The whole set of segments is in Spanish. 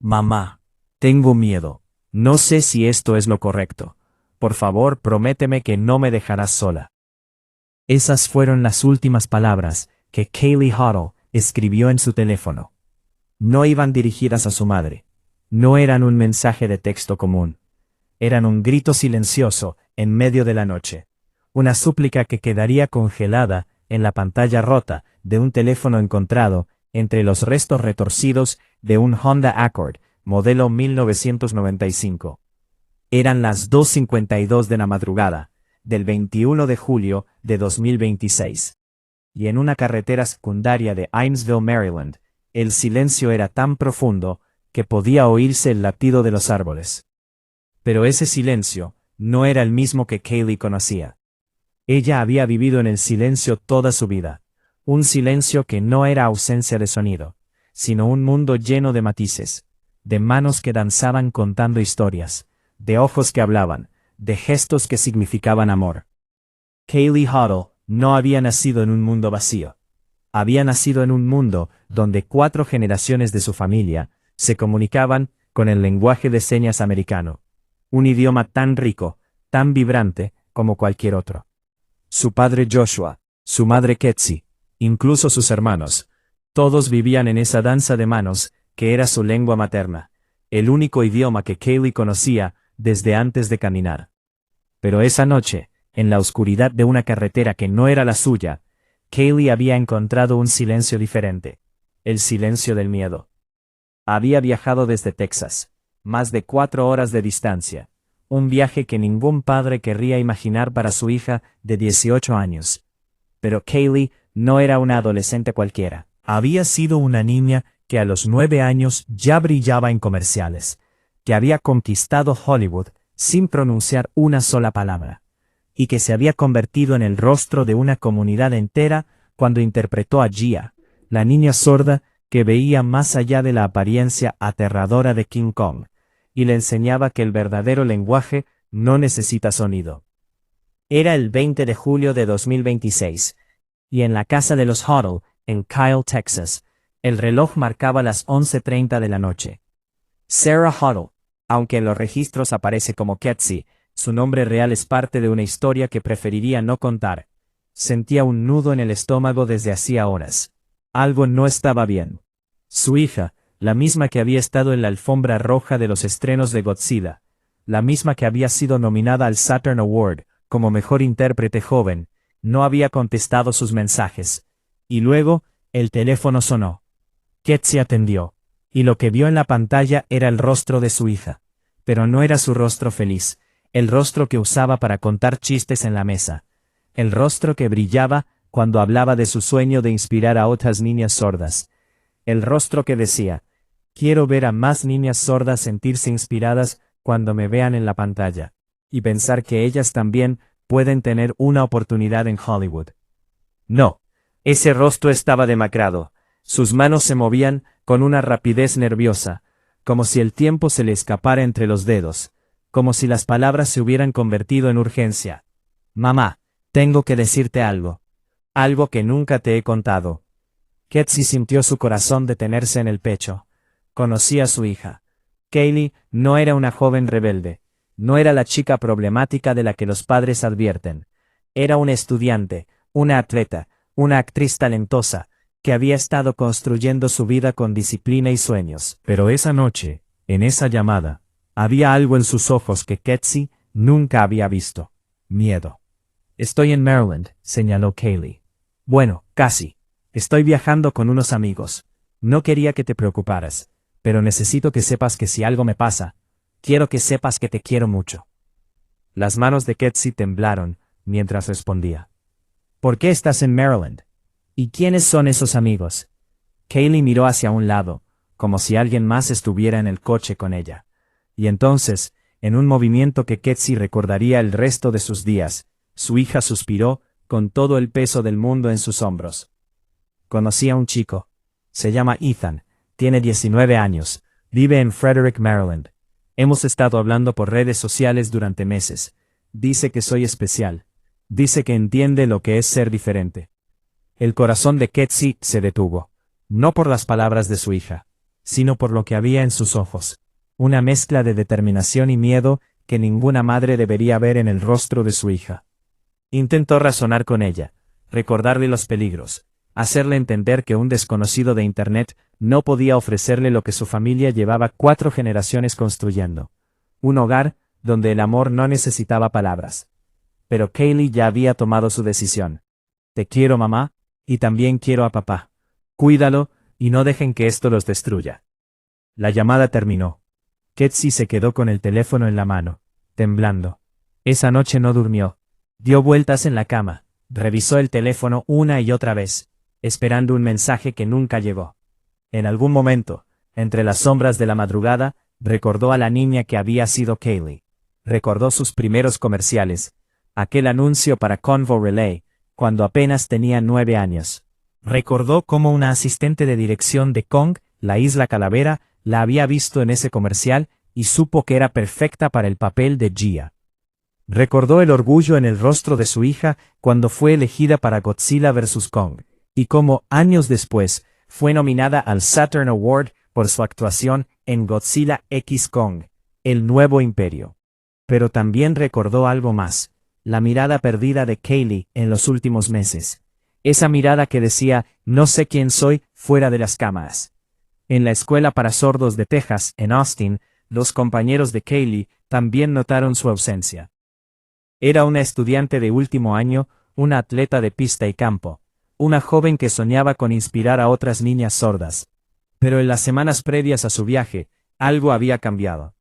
Mamá, tengo miedo. No sé si esto es lo correcto. Por favor, prométeme que no me dejarás sola. Esas fueron las últimas palabras que Kaylee Huddle escribió en su teléfono. No iban dirigidas a su madre. No eran un mensaje de texto común. Eran un grito silencioso en medio de la noche. Una súplica que quedaría congelada en la pantalla rota de un teléfono encontrado entre los restos retorcidos de un Honda Accord, modelo 1995. Eran las 2:52 de la madrugada, del 21 de julio de 2026. Y en una carretera secundaria de Amesville, Maryland, el silencio era tan profundo que podía oírse el latido de los árboles. Pero ese silencio no era el mismo que Kaylee conocía. Ella había vivido en el silencio toda su vida, un silencio que no era ausencia de sonido, sino un mundo lleno de matices, de manos que danzaban contando historias, de ojos que hablaban, de gestos que significaban amor. Kaylee Huddle no había nacido en un mundo vacío. Había nacido en un mundo donde 4 generaciones de su familia se comunicaban con el lenguaje de señas americano, un idioma tan rico, tan vibrante como cualquier otro. Su padre Joshua, su madre Ketsi, incluso sus hermanos, todos vivían en esa danza de manos que era su lengua materna, el único idioma que Kaylee conocía desde antes de caminar. Pero esa noche, en la oscuridad de una carretera que no era la suya, Kaylee había encontrado un silencio diferente, el silencio del miedo. Había viajado desde Texas, más de 4 horas de distancia, un viaje que ningún padre querría imaginar para su hija de 18 años. Pero Kaylee no era una adolescente cualquiera. Había sido una niña que a los 9 años ya brillaba en comerciales, que había conquistado Hollywood sin pronunciar una sola palabra, y que se había convertido en el rostro de una comunidad entera cuando interpretó a Gia, la niña sorda que veía más allá de la apariencia aterradora de King Kong, y le enseñaba que el verdadero lenguaje no necesita sonido. Era el 20 de julio de 2026, y en la casa de los Huddle, en Kyle, Texas, el reloj marcaba las 11:30 de la noche. Sarah Huddle, aunque en los registros aparece como Ketsi, su nombre real es parte de una historia que preferiría no contar. Sentía un nudo en el estómago desde hacía horas. Algo no estaba bien. Su hija, la misma que había estado en la alfombra roja de los estrenos de Godzilla, la misma que había sido nominada al Saturn Award como mejor intérprete joven, no había contestado sus mensajes. Y luego, el teléfono sonó. Ketsi atendió, y lo que vio en la pantalla era el rostro de su hija. Pero no era su rostro feliz, el rostro que usaba para contar chistes en la mesa, el rostro que brillaba cuando hablaba de su sueño de inspirar a otras niñas sordas, el rostro que decía, quiero ver a más niñas sordas sentirse inspiradas cuando me vean en la pantalla, y pensar que ellas también pueden tener una oportunidad en Hollywood. No, ese rostro estaba demacrado, sus manos se movían con una rapidez nerviosa, como si el tiempo se le escapara entre los dedos, como si las palabras se hubieran convertido en urgencia. Mamá, tengo que decirte algo. Algo que nunca te he contado. Ketsi sintió su corazón detenerse en el pecho. Conocía a su hija. Kaylee no era una joven rebelde. No era la chica problemática de la que los padres advierten. Era una estudiante, una atleta, una actriz talentosa, que había estado construyendo su vida con disciplina y sueños. Pero esa noche, en esa llamada, había algo en sus ojos que Ketsi nunca había visto. Miedo. Estoy en Maryland, señaló Kaylee. Bueno, casi. Estoy viajando con unos amigos. No quería que te preocuparas, pero necesito que sepas que si algo me pasa, quiero que sepas que te quiero mucho. Las manos de Ketsi temblaron mientras respondía. ¿Por qué estás en Maryland? ¿Y quiénes son esos amigos? Kaylee miró hacia un lado, como si alguien más estuviera en el coche con ella. Y entonces, en un movimiento que Ketsi recordaría el resto de sus días, su hija suspiró con todo el peso del mundo en sus hombros. Conocí a un chico. Se llama Ethan, tiene 19 años, vive en Frederick, Maryland. Hemos estado hablando por redes sociales durante meses. Dice que soy especial. Dice que entiende lo que es ser diferente. El corazón de Ketsi se detuvo. No por las palabras de su hija, sino por lo que había en sus ojos. Una mezcla de determinación y miedo que ninguna madre debería ver en el rostro de su hija. Intentó razonar con ella, recordarle los peligros, hacerle entender que un desconocido de Internet no podía ofrecerle lo que su familia llevaba 4 generaciones construyendo. Un hogar donde el amor no necesitaba palabras. Pero Kaylee ya había tomado su decisión. Te quiero, mamá, y también quiero a papá. Cuídalo, y no dejen que esto los destruya. La llamada terminó. Ketsi se quedó con el teléfono en la mano, temblando. Esa noche no durmió. Dio vueltas en la cama, revisó el teléfono una y otra vez, esperando un mensaje que nunca llegó. En algún momento, entre las sombras de la madrugada, recordó a la niña que había sido Kaylee. Recordó sus primeros comerciales, aquel anuncio para Convo Relay, cuando apenas tenía 9 años. Recordó cómo una asistente de dirección de Kong, la Isla Calavera, la había visto en ese comercial y supo que era perfecta para el papel de Gia. Recordó el orgullo en el rostro de su hija cuando fue elegida para Godzilla vs. Kong, y cómo, años después, fue nominada al Saturn Award por su actuación en Godzilla x Kong, el nuevo imperio. Pero también recordó algo más, la mirada perdida de Kaylee en los últimos meses. Esa mirada que decía, no sé quién soy, fuera de las cámaras. En la escuela para sordos de Texas, en Austin, los compañeros de Kaylee también notaron su ausencia. Era una estudiante de último año, una atleta de pista y campo, una joven que soñaba con inspirar a otras niñas sordas. Pero en las semanas previas a su viaje, algo había cambiado.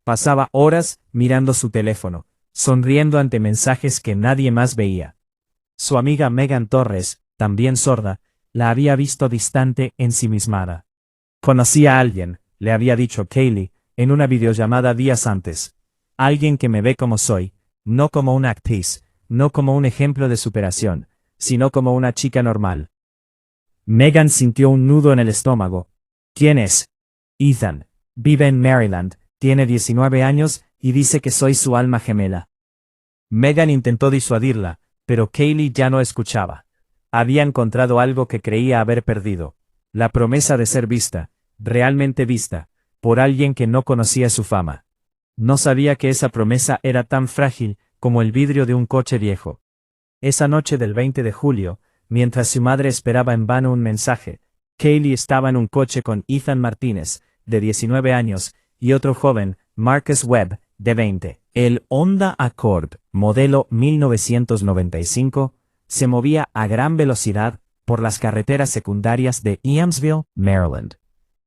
Pasaba horas mirando su teléfono, sonriendo ante mensajes que nadie más veía. Su amiga Megan Torres, también sorda, la había visto distante, ensimismada. Conocí a alguien, le había dicho Kaylee, en una videollamada días antes. Alguien que me ve como soy, no como una actriz, no como un ejemplo de superación, sino como una chica normal. Megan sintió un nudo en el estómago. ¿Quién es? Ethan. Vive en Maryland, tiene 19 años y dice que soy su alma gemela. Megan intentó disuadirla, pero Kaylee ya no escuchaba. Había encontrado algo que creía haber perdido. La promesa de ser vista, realmente vista, por alguien que no conocía su fama. No sabía que esa promesa era tan frágil como el vidrio de un coche viejo. Esa noche del 20 de julio, mientras su madre esperaba en vano un mensaje, Kaylee estaba en un coche con Ethan Martínez, de 19 años, y otro joven, Marcus Webb, de 20. El Honda Accord, modelo 1995, se movía a gran velocidad por las carreteras secundarias de Eamesville, Maryland.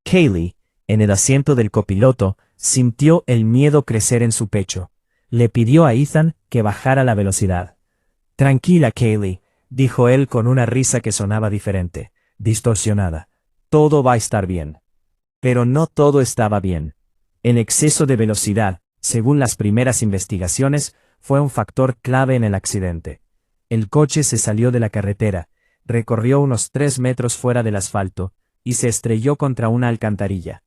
Kaylee, en el asiento del copiloto, sintió el miedo crecer en su pecho. Le pidió a Ethan que bajara la velocidad. Tranquila, Kaylee, dijo él con una risa que sonaba diferente, distorsionada. Todo va a estar bien. Pero no todo estaba bien. El exceso de velocidad, según las primeras investigaciones, fue un factor clave en el accidente. El coche se salió de la carretera, recorrió unos 3 metros fuera del asfalto, y se estrelló contra una alcantarilla.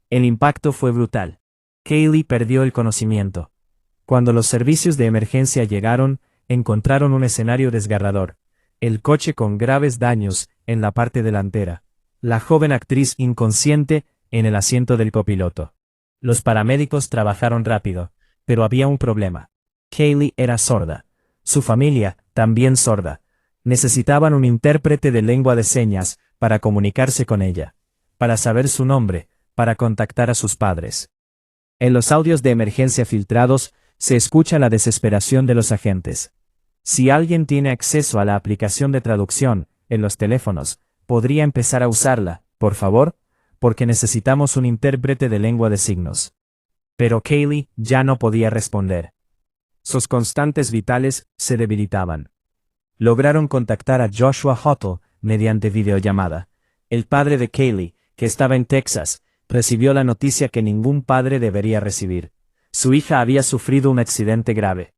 El impacto fue brutal. Kaylee perdió el conocimiento. Cuando los servicios de emergencia llegaron, encontraron un escenario desgarrador. El coche con graves daños en la parte delantera. La joven actriz inconsciente en el asiento del copiloto. Los paramédicos trabajaron rápido, pero había un problema. Kaylee era sorda. Su familia, también sorda. Necesitaban un intérprete de lengua de señas para comunicarse con ella, para saber su nombre, para contactar a sus padres. En los audios de emergencia filtrados, se escucha la desesperación de los agentes. Si alguien tiene acceso a la aplicación de traducción, en los teléfonos, podría empezar a usarla, por favor, porque necesitamos un intérprete de lengua de signos. Pero Kaylee ya no podía responder. Sus constantes vitales se debilitaban. Lograron contactar a Joshua Huttle mediante videollamada. El padre de Kaylee, que estaba en Texas, recibió la noticia que ningún padre debería recibir. Su hija había sufrido un accidente grave.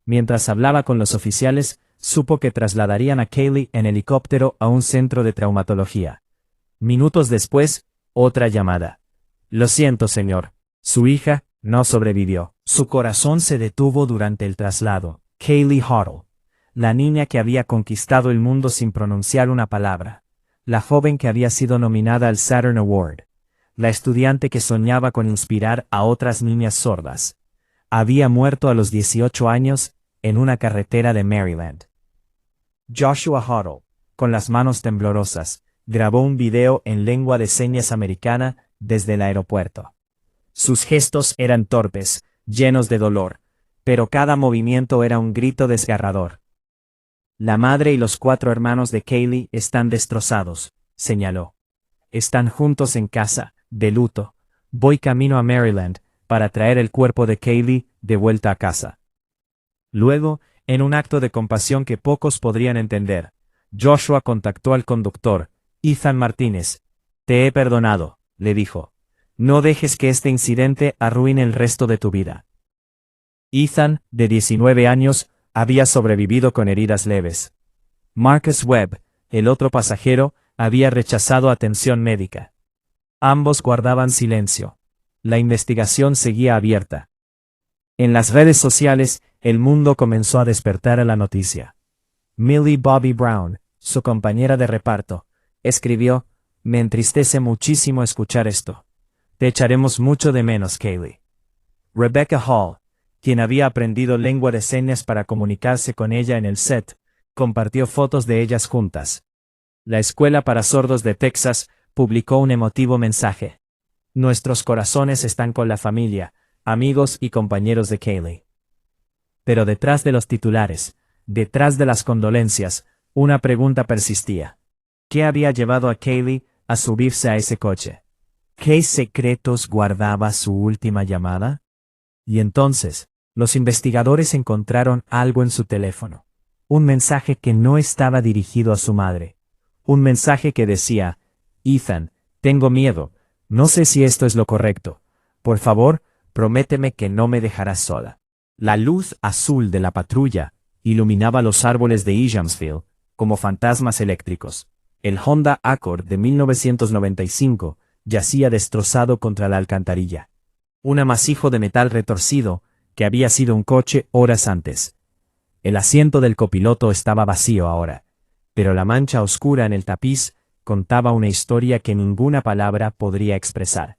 Mientras hablaba con los oficiales, supo que trasladarían a Kaylee en helicóptero a un centro de traumatología. Minutos después, otra llamada. Lo siento, señor. Su hija no sobrevivió. Su corazón se detuvo durante el traslado. Kaylee Huttle. La niña que había conquistado el mundo sin pronunciar una palabra. La joven que había sido nominada al Saturn Award. la estudiante que soñaba con inspirar a otras niñas sordas. Había muerto a los 18 años, en una carretera de Maryland. Joshua Huddle, con las manos temblorosas, grabó un video en lengua de señas americana desde el aeropuerto. Sus gestos eran torpes, llenos de dolor, pero cada movimiento era un grito desgarrador. La madre y los 4 hermanos de Kaylee están destrozados, señaló. Están juntos en casa, de luto. Voy camino a Maryland, para traer el cuerpo de Kaylee de vuelta a casa. Luego, en un acto de compasión que pocos podrían entender, Joshua contactó al conductor, Ethan Martínez. Te he perdonado, le dijo. No dejes que este incidente arruine el resto de tu vida. Ethan, de 19 años, había sobrevivido con heridas leves. Marcus Webb, el otro pasajero, había rechazado atención médica. Ambos guardaban silencio. La investigación seguía abierta. En las redes sociales, el mundo comenzó a despertar a la noticia. Millie Bobby Brown, su compañera de reparto, escribió: «Me entristece muchísimo escuchar esto. Te echaremos mucho de menos, Kaylee». Rebecca Hall, quien había aprendido lengua de señas para comunicarse con ella en el set, compartió fotos de ellas juntas. La Escuela para Sordos de Texas publicó un emotivo mensaje. Nuestros corazones están con la familia, amigos y compañeros de Kaylee. Pero detrás de los titulares, detrás de las condolencias, una pregunta persistía. ¿Qué había llevado a Kaylee a subirse a ese coche? ¿Qué secretos guardaba su última llamada? Y entonces, los investigadores encontraron algo en su teléfono. Un mensaje que no estaba dirigido a su madre. Un mensaje que decía: «Ethan, tengo miedo. No sé si esto es lo correcto. Por favor, prométeme que no me dejarás sola». La luz azul de la patrulla iluminaba los árboles de Evansville como fantasmas eléctricos. El Honda Accord de 1995 yacía destrozado contra la alcantarilla. Un amasijo de metal retorcido que había sido un coche horas antes. El asiento del copiloto estaba vacío ahora, pero la mancha oscura en el tapiz contaba una historia que ninguna palabra podría expresar.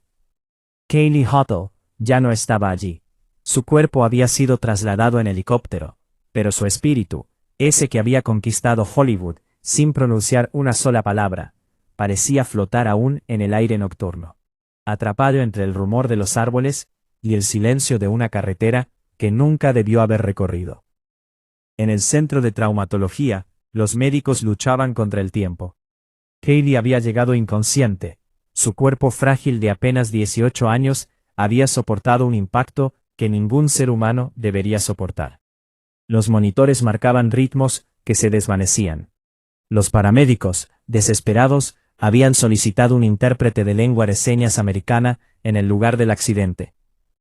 Kaylee Huddle ya no estaba allí. Su cuerpo había sido trasladado en helicóptero, pero su espíritu, ese que había conquistado Hollywood sin pronunciar una sola palabra, parecía flotar aún en el aire nocturno, atrapado entre el rumor de los árboles y el silencio de una carretera que nunca debió haber recorrido. En el centro de traumatología, los médicos luchaban contra el tiempo. Kaylee había llegado inconsciente. Su cuerpo frágil de apenas 18 años había soportado un impacto que ningún ser humano debería soportar. Los monitores marcaban ritmos que se desvanecían. Los paramédicos, desesperados, habían solicitado un intérprete de lengua de señas americana en el lugar del accidente,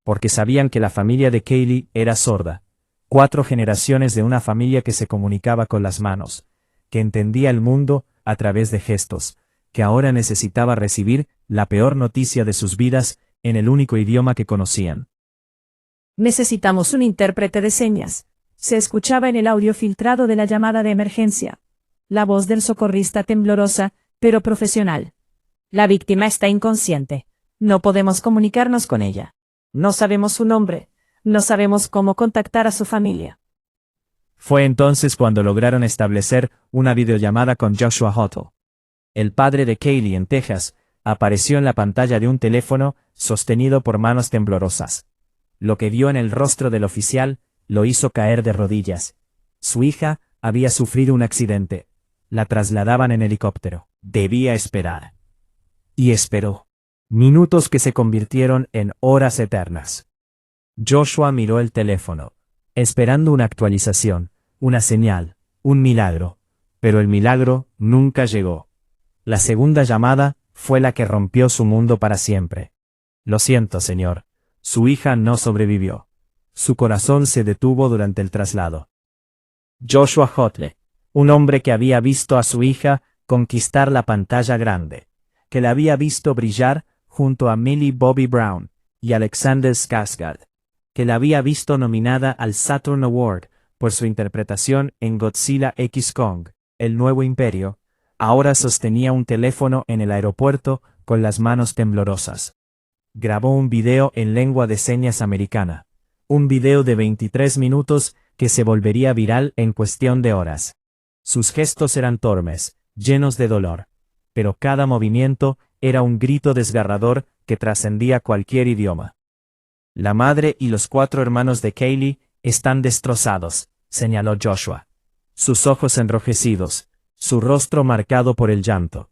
porque sabían que la familia de Kaylee era sorda. 4 generaciones de una familia que se comunicaba con las manos, que entendía el mundo a través de gestos, que ahora necesitaba recibir la peor noticia de sus vidas en el único idioma que conocían. Necesitamos un intérprete de señas. Se escuchaba en el audio filtrado de la llamada de emergencia. La voz del socorrista temblorosa, pero profesional. La víctima está inconsciente. No podemos comunicarnos con ella. No sabemos su nombre. No sabemos cómo contactar a su familia. Fue entonces cuando lograron establecer una videollamada con Joshua Huddle. El padre de Kaylee en Texas apareció en la pantalla de un teléfono sostenido por manos temblorosas. Lo que vio en el rostro del oficial lo hizo caer de rodillas. Su hija había sufrido un accidente. La trasladaban en helicóptero. Debía esperar. Y esperó. Minutos que se convirtieron en horas eternas. Joshua miró el teléfono, esperando una actualización, una señal, un milagro. Pero el milagro nunca llegó. La segunda llamada fue la que rompió su mundo para siempre. «Lo siento, señor. Su hija no sobrevivió. Su corazón se detuvo durante el traslado». Joshua Huddle, un hombre que había visto a su hija conquistar la pantalla grande, que la había visto brillar junto a Millie Bobby Brown y Alexander Skarsgård, que la había visto nominada al Saturn Award por su interpretación en Godzilla x Kong, El Nuevo Imperio, ahora sostenía un teléfono en el aeropuerto con las manos temblorosas. Grabó un video en lengua de señas americana. Un video de 23 minutos que se volvería viral en cuestión de horas. Sus gestos eran torpes, llenos de dolor. Pero cada movimiento era un grito desgarrador que trascendía cualquier idioma. La madre y los 4 hermanos de Kaylee están destrozados, señaló Joshua. Sus ojos enrojecidos, su rostro marcado por el llanto.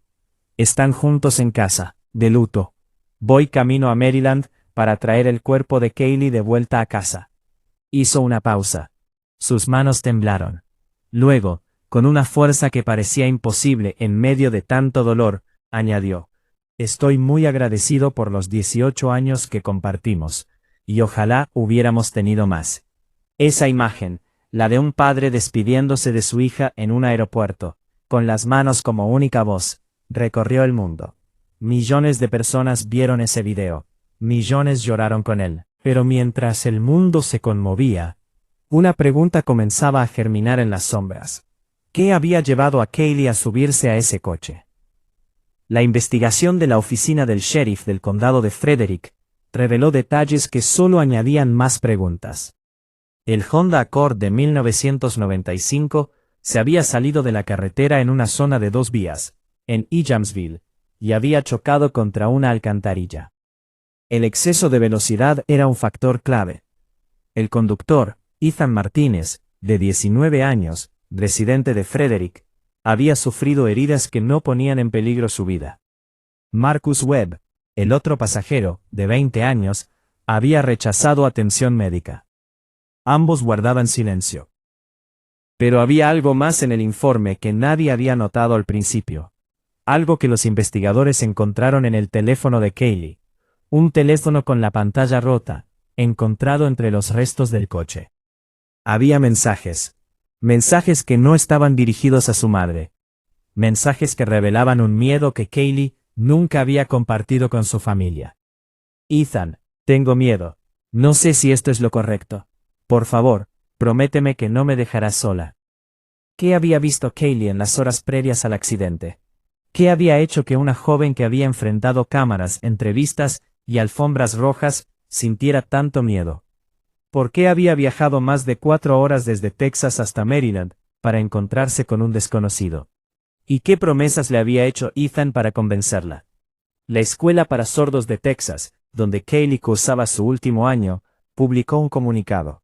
Están juntos en casa, de luto. Voy camino a Maryland para traer el cuerpo de Kaylee de vuelta a casa. Hizo una pausa. Sus manos temblaron. Luego, con una fuerza que parecía imposible en medio de tanto dolor, añadió: Estoy muy agradecido por los 18 años que compartimos, y ojalá hubiéramos tenido más. Esa imagen, la de un padre despidiéndose de su hija en un aeropuerto, con las manos como única voz, recorrió el mundo. Millones de personas vieron ese video. Millones lloraron con él. Pero mientras el mundo se conmovía, una pregunta comenzaba a germinar en las sombras. ¿Qué había llevado a Kaylee a subirse a ese coche? La investigación de la oficina del sheriff del condado de Frederick reveló detalles que solo añadían más preguntas. El Honda Accord de 1995 se había salido de la carretera en una zona de 2 vías, en Ejansville, y había chocado contra una alcantarilla. El exceso de velocidad era un factor clave. El conductor, Ethan Martínez, de 19 años, residente de Frederick, había sufrido heridas que no ponían en peligro su vida. Marcus Webb, el otro pasajero, de 20 años, había rechazado atención médica. Ambos guardaban silencio. Pero había algo más en el informe que nadie había notado al principio. Algo que los investigadores encontraron en el teléfono de Kaylee. Un teléfono con la pantalla rota, encontrado entre los restos del coche. Había mensajes. Mensajes que no estaban dirigidos a su madre. Mensajes que revelaban un miedo que Kaylee nunca había compartido con su familia. Ethan, tengo miedo. No sé si esto es lo correcto. Por favor, prométeme que no me dejarás sola. ¿Qué había visto Kaylee en las horas previas al accidente? ¿Qué había hecho que una joven que había enfrentado cámaras, entrevistas y alfombras rojas sintiera tanto miedo? ¿Por qué había viajado más de 4 horas desde Texas hasta Maryland para encontrarse con un desconocido? ¿Y qué promesas le había hecho Ethan para convencerla? La Escuela para Sordos de Texas, donde Kaylee cursaba su último año, publicó un comunicado.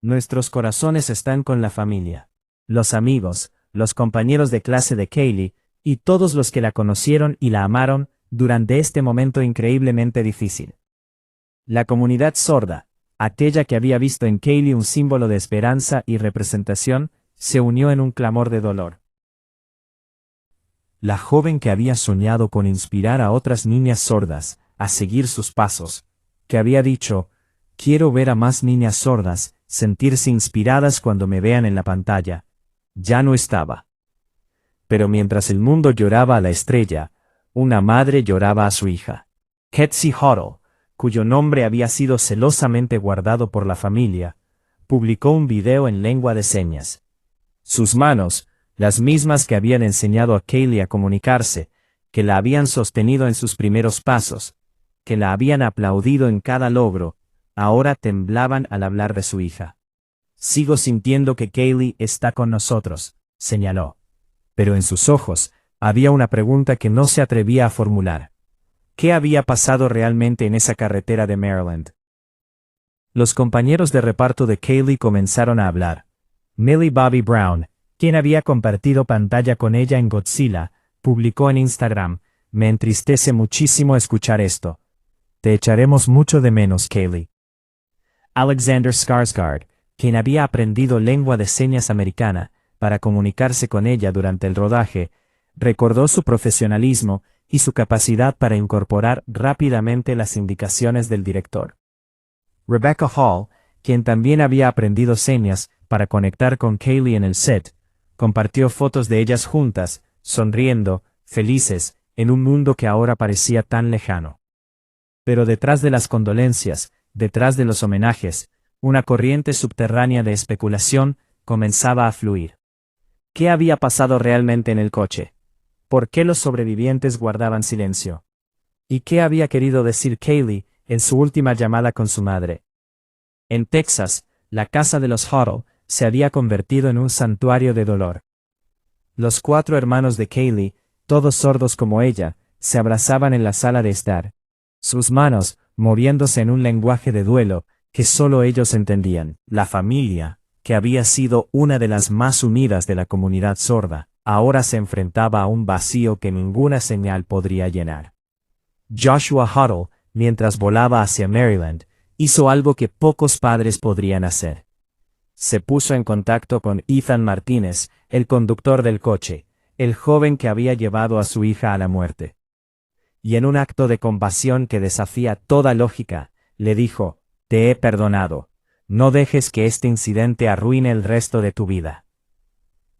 Nuestros corazones están con la familia, los amigos, los compañeros de clase de Kaylee, y todos los que la conocieron y la amaron durante este momento increíblemente difícil. La comunidad sorda, aquella que había visto en Kaylee un símbolo de esperanza y representación, se unió en un clamor de dolor. La joven que había soñado con inspirar a otras niñas sordas a seguir sus pasos, que había dicho: quiero ver a más niñas sordas sentirse inspiradas cuando me vean en la pantalla, ya no estaba. Pero mientras el mundo lloraba a la estrella, una madre lloraba a su hija. Ketsi Huddle, cuyo nombre había sido celosamente guardado por la familia, publicó un video en lengua de señas. Sus manos, las mismas que habían enseñado a Kaylee a comunicarse, que la habían sostenido en sus primeros pasos, que la habían aplaudido en cada logro, ahora temblaban al hablar de su hija. Sigo sintiendo que Kaylee está con nosotros, señaló. Pero en sus ojos había una pregunta que no se atrevía a formular. ¿Qué había pasado realmente en esa carretera de Maryland? Los compañeros de reparto de Kaylee comenzaron a hablar. Millie Bobby Brown, quien había compartido pantalla con ella en Godzilla, publicó en Instagram: me entristece muchísimo escuchar esto. Te echaremos mucho de menos, Kaylee. Alexander Skarsgård, quien había aprendido lengua de señas americana para comunicarse con ella durante el rodaje, recordó su profesionalismo y su capacidad para incorporar rápidamente las indicaciones del director. Rebecca Hall, quien también había aprendido señas para conectar con Kaylee en el set, compartió fotos de ellas juntas, sonriendo, felices, en un mundo que ahora parecía tan lejano. Pero detrás de las condolencias, detrás de los homenajes, una corriente subterránea de especulación comenzaba a fluir. ¿Qué había pasado realmente en el coche? ¿Por qué los sobrevivientes guardaban silencio? ¿Y qué había querido decir Kaylee en su última llamada con su madre? En Texas, la casa de los Huddle se había convertido en un santuario de dolor. Los 4 hermanos de Kaylee, todos sordos como ella, se abrazaban en la sala de estar. Sus manos, moviéndose en un lenguaje de duelo que solo ellos entendían. La familia, que había sido una de las más unidas de la comunidad sorda, ahora se enfrentaba a un vacío que ninguna señal podría llenar. Joshua Huddle, mientras volaba hacia Maryland, hizo algo que pocos padres podrían hacer. Se puso en contacto con Ethan Martínez, el conductor del coche, el joven que había llevado a su hija a la muerte. Y en un acto de compasión que desafía toda lógica, le dijo: «Te he perdonado. No dejes que este incidente arruine el resto de tu vida».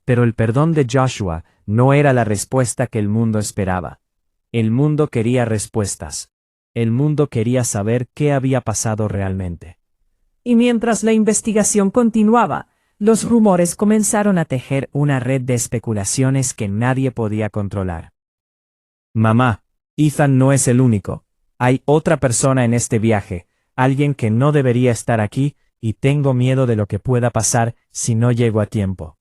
Pero el perdón de Joshua no era la respuesta que el mundo esperaba. El mundo quería respuestas. El mundo quería saber qué había pasado realmente. Y mientras la investigación continuaba, los rumores comenzaron a tejer Una red de especulaciones que nadie podía controlar. «Mamá, Ethan no es el único. Hay otra persona en este viaje, alguien que no debería estar aquí, y tengo miedo de lo que pueda pasar si no llego a tiempo».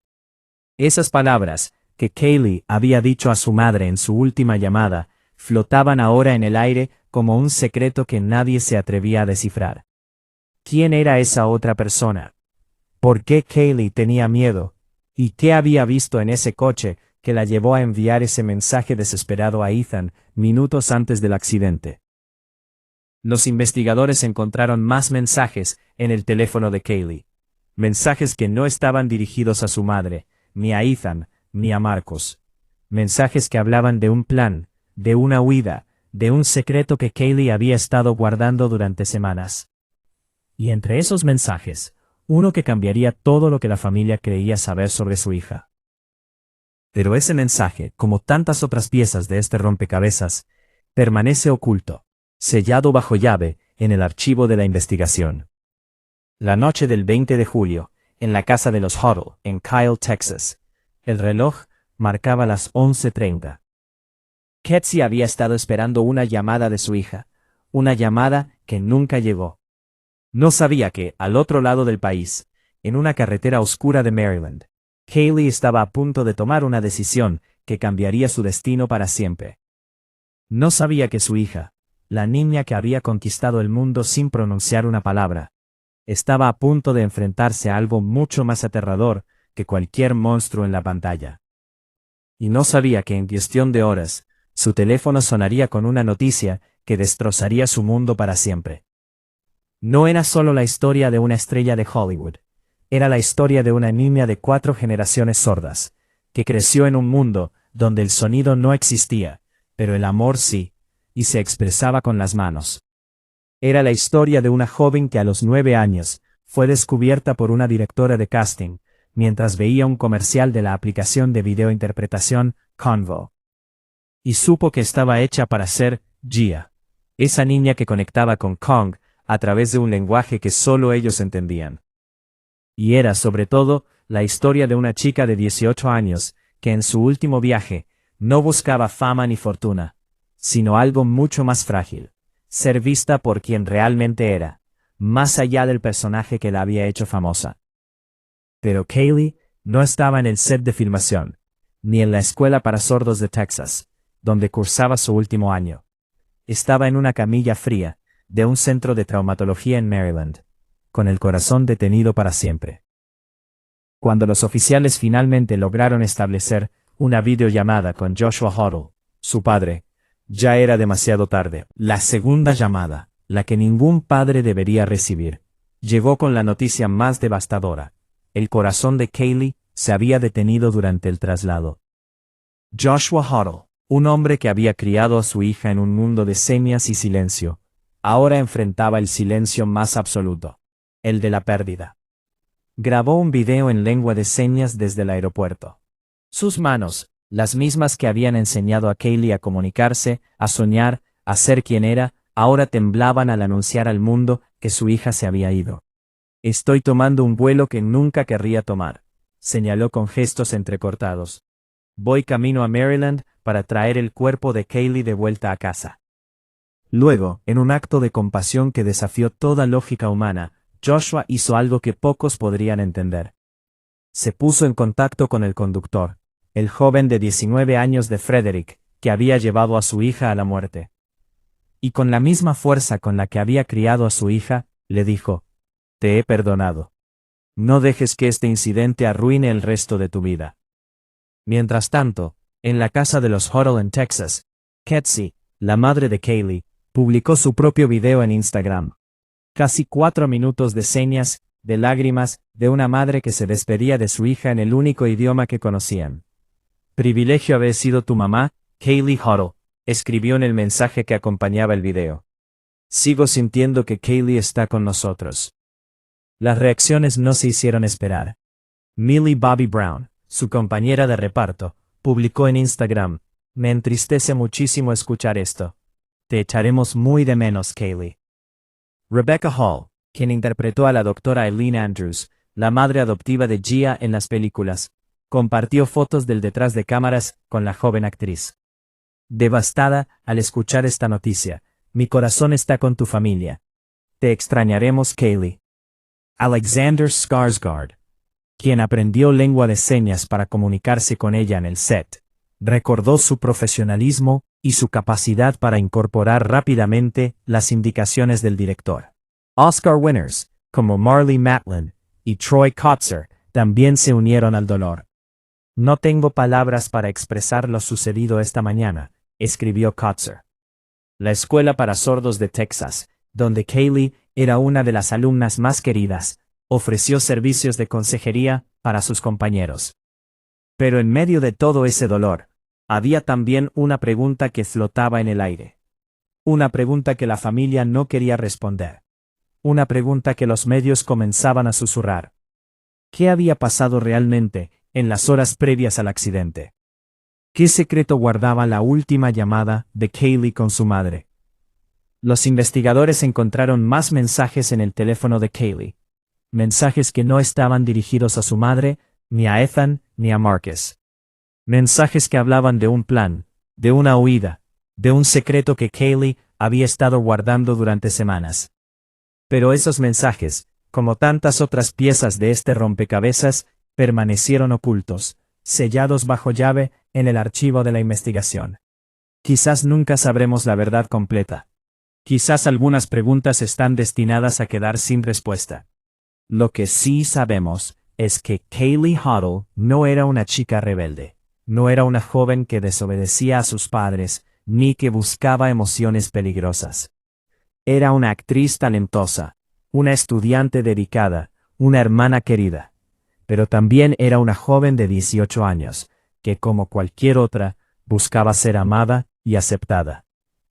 Esas palabras, que Kaylee había dicho a su madre en su última llamada, flotaban ahora en el aire como un secreto que nadie se atrevía a descifrar. ¿Quién era esa otra persona? ¿Por qué Kaylee tenía miedo? ¿Y qué había visto en ese coche que la llevó a enviar ese mensaje desesperado a Ethan minutos antes del accidente? Los investigadores encontraron más mensajes en el teléfono de Kaylee. Mensajes que no estaban dirigidos a su madre, ni a Ethan, ni a Marcos. Mensajes que hablaban de un plan, de una huida, de un secreto que Kaylee había estado guardando durante semanas. Y entre esos mensajes, uno que cambiaría todo lo que la familia creía saber sobre su hija. Pero ese mensaje, como tantas otras piezas de este rompecabezas, permanece oculto, sellado bajo llave, en el archivo de la investigación. La noche del 20 de julio, en la casa de los Huddle, en Kyle, Texas, el reloj marcaba las 11:30. Ketsi había estado esperando una llamada de su hija, una llamada que nunca llegó. No sabía que, al otro lado del país, en una carretera oscura de Maryland, Kaylee estaba a punto de tomar una decisión que cambiaría su destino para siempre. No sabía que su hija, la niña que había conquistado el mundo sin pronunciar una palabra, estaba a punto de enfrentarse a algo mucho más aterrador que cualquier monstruo en la pantalla. Y no sabía que en cuestión de horas, su teléfono sonaría con una noticia que destrozaría su mundo para siempre. No era solo la historia de una estrella de Hollywood, era la historia de una niña de 4 generaciones sordas, que creció en un mundo donde el sonido no existía, pero el amor sí, y se expresaba con las manos. Era la historia de una joven que a los 9 años fue descubierta por una directora de casting, mientras veía un comercial de la aplicación de videointerpretación Convo. Y supo que estaba hecha para ser Gia, esa niña que conectaba con Kong a través de un lenguaje que solo ellos entendían. Y era, sobre todo, la historia de una chica de 18 años, que en su último viaje, no buscaba fama ni fortuna, sino algo mucho más frágil, ser vista por quien realmente era, más allá del personaje que la había hecho famosa. Pero Kaylee no estaba en el set de filmación, ni en la escuela para sordos de Texas, donde cursaba su último año. Estaba en una camilla fría, de un centro de traumatología en Maryland, con el corazón detenido para siempre. Cuando los oficiales finalmente lograron establecer una videollamada con Joshua Huddle, su padre, ya era demasiado tarde. La segunda llamada, la que ningún padre debería recibir, llegó con la noticia más devastadora. El corazón de Kaylee se había detenido durante el traslado. Joshua Huddle, un hombre que había criado a su hija en un mundo de señas y silencio, ahora enfrentaba el silencio más absoluto, el de la pérdida. Grabó un video en lengua de señas desde el aeropuerto. Sus manos, las mismas que habían enseñado a Kaylee a comunicarse, a soñar, a ser quien era, ahora temblaban al anunciar al mundo que su hija se había ido. «Estoy tomando un vuelo que nunca querría tomar», señaló con gestos entrecortados. «Voy camino a Maryland para traer el cuerpo de Kaylee de vuelta a casa». Luego, en un acto de compasión que desafió toda lógica humana, Joshua hizo algo que pocos podrían entender. Se puso en contacto con el conductor, el joven de 19 años de Frederick, que había llevado a su hija a la muerte. Y con la misma fuerza con la que había criado a su hija, le dijo: «Te he perdonado. No dejes que este incidente arruine el resto de tu vida». Mientras tanto, en la casa de los Huddle en Texas, Ketsi, la madre de Kaylee, publicó su propio video en Instagram. Casi 4 minutos de señas, de lágrimas, de una madre que se despedía de su hija en el único idioma que conocían. «Privilegio haber sido tu mamá, Kaylee Huddle», escribió en el mensaje que acompañaba el video. «Sigo sintiendo que Kaylee está con nosotros». Las reacciones no se hicieron esperar. Millie Bobby Brown, su compañera de reparto, publicó en Instagram: «Me entristece muchísimo escuchar esto. Te echaremos muy de menos, Kaylee». Rebecca Hall, quien interpretó a la doctora Eileen Andrews, la madre adoptiva de Gia en las películas, compartió fotos del detrás de cámaras con la joven actriz. «Devastada al escuchar esta noticia, mi corazón está con tu familia. Te extrañaremos, Kaylee». Alexander Skarsgård, quien aprendió lengua de señas para comunicarse con ella en el set, recordó su profesionalismo y su capacidad para incorporar rápidamente las indicaciones del director. Oscar winners, como Marlee Matlin y Troy Kotsur, también se unieron al dolor. «No tengo palabras para expresar lo sucedido esta mañana», escribió Kotsur. La escuela para sordos de Texas, donde Kaylee era una de las alumnas más queridas, ofreció servicios de consejería para sus compañeros. Pero en medio de todo ese dolor, había también una pregunta que flotaba en el aire. Una pregunta que la familia no quería responder. Una pregunta que los medios comenzaban a susurrar. ¿Qué había pasado realmente en las horas previas al accidente? ¿Qué secreto guardaba la última llamada de Kaylee con su madre? Los investigadores encontraron más mensajes en el teléfono de Kaylee. Mensajes que no estaban dirigidos a su madre, ni a Ethan, ni a Marcus. Mensajes que hablaban de un plan, de una huida, de un secreto que Kaylee había estado guardando durante semanas. Pero esos mensajes, como tantas otras piezas de este rompecabezas, permanecieron ocultos, sellados bajo llave en el archivo de la investigación. Quizás nunca sabremos la verdad completa. Quizás algunas preguntas están destinadas a quedar sin respuesta. Lo que sí sabemos es que Kaylee Huddle no era una chica rebelde, no era una joven que desobedecía a sus padres, ni que buscaba emociones peligrosas. Era una actriz talentosa, una estudiante dedicada, una hermana querida. Pero también era una joven de 18 años, que como cualquier otra, buscaba ser amada y aceptada.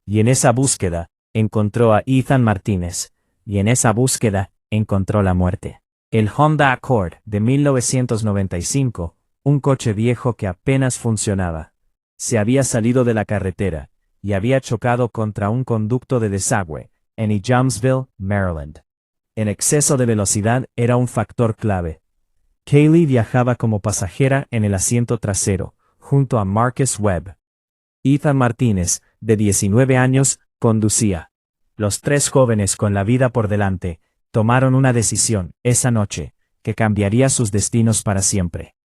Y en esa búsqueda, encontró a Ethan Martínez, y en esa búsqueda, encontró la muerte. El Honda Accord de 1995, un coche viejo que apenas funcionaba, se había salido de la carretera, y había chocado contra un conducto de desagüe, en East Jamesville, Maryland. En exceso de velocidad era un factor clave. Kaylee viajaba como pasajera en el asiento trasero, junto a Marcus Webb. Ethan Martínez, de 19 años, conducía. Los tres jóvenes con la vida por delante, tomaron una decisión, esa noche, que cambiaría sus destinos para siempre.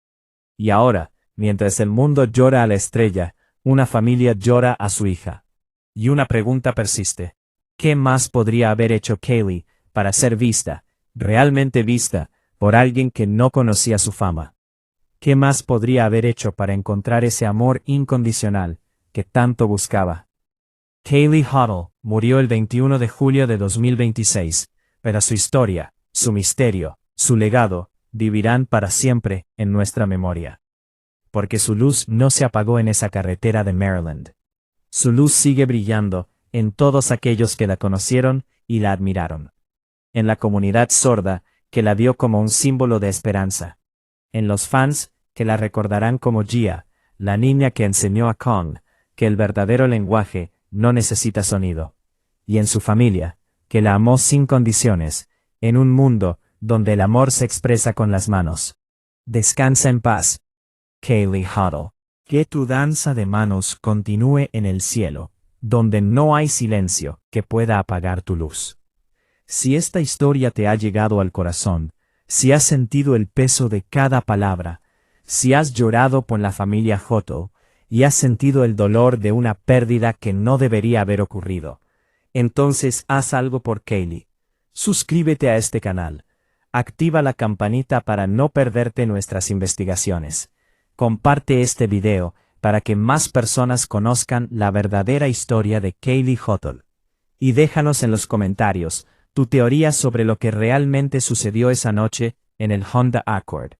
Y ahora, mientras el mundo llora a la estrella, una familia llora a su hija. Y una pregunta persiste. ¿Qué más podría haber hecho Kaylee para ser vista, realmente vista, por alguien que no conocía su fama? ¿Qué más podría haber hecho para encontrar ese amor incondicional que tanto buscaba? Kaylee Huddle murió el 21 de julio de 2026, pero su historia, su misterio, su legado, vivirán para siempre en nuestra memoria. Porque su luz no se apagó en esa carretera de Maryland. Su luz sigue brillando en todos aquellos que la conocieron y la admiraron. En la comunidad sorda, que la vio como un símbolo de esperanza. En los fans, que la recordarán como Gia, la niña que enseñó a Kong que el verdadero lenguaje no necesita sonido. Y en su familia, que la amó sin condiciones, en un mundo donde el amor se expresa con las manos. Descansa en paz, Kaylee Huddle. Que tu danza de manos continúe en el cielo, donde no hay silencio que pueda apagar tu luz. Si esta historia te ha llegado al corazón, si has sentido el peso de cada palabra, si has llorado por la familia Hoto y has sentido el dolor de una pérdida que no debería haber ocurrido, entonces haz algo por Kaylee. Suscríbete a este canal. Activa la campanita para no perderte nuestras investigaciones. Comparte este video para que más personas conozcan la verdadera historia de Kaylee Hoto. Y déjanos en los comentarios tu teoría sobre lo que realmente sucedió esa noche en el Honda Accord.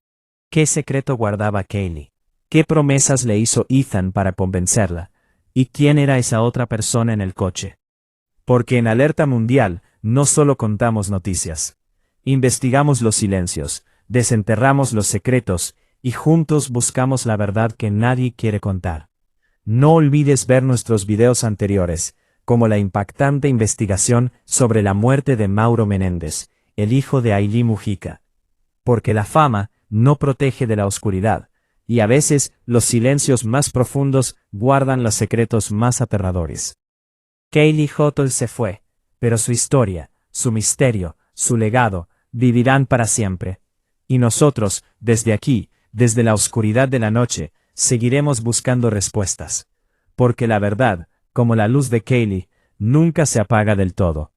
¿Qué secreto guardaba Kaylee? ¿Qué promesas le hizo Ethan para convencerla? ¿Y quién era esa otra persona en el coche? Porque en Alerta Mundial no solo contamos noticias. Investigamos los silencios, desenterramos los secretos y juntos buscamos la verdad que nadie quiere contar. No olvides ver nuestros videos anteriores, como la impactante investigación sobre la muerte de Mauro Menéndez, el hijo de Ailey Mujica. Porque la fama no protege de la oscuridad, y a veces los silencios más profundos guardan los secretos más aterradores. Kaylee Hoto se fue, pero su historia, su misterio, su legado, vivirán para siempre. Y nosotros, desde aquí, desde la oscuridad de la noche, seguiremos buscando respuestas. Porque la verdad, como la luz de Kaylee, nunca se apaga del todo.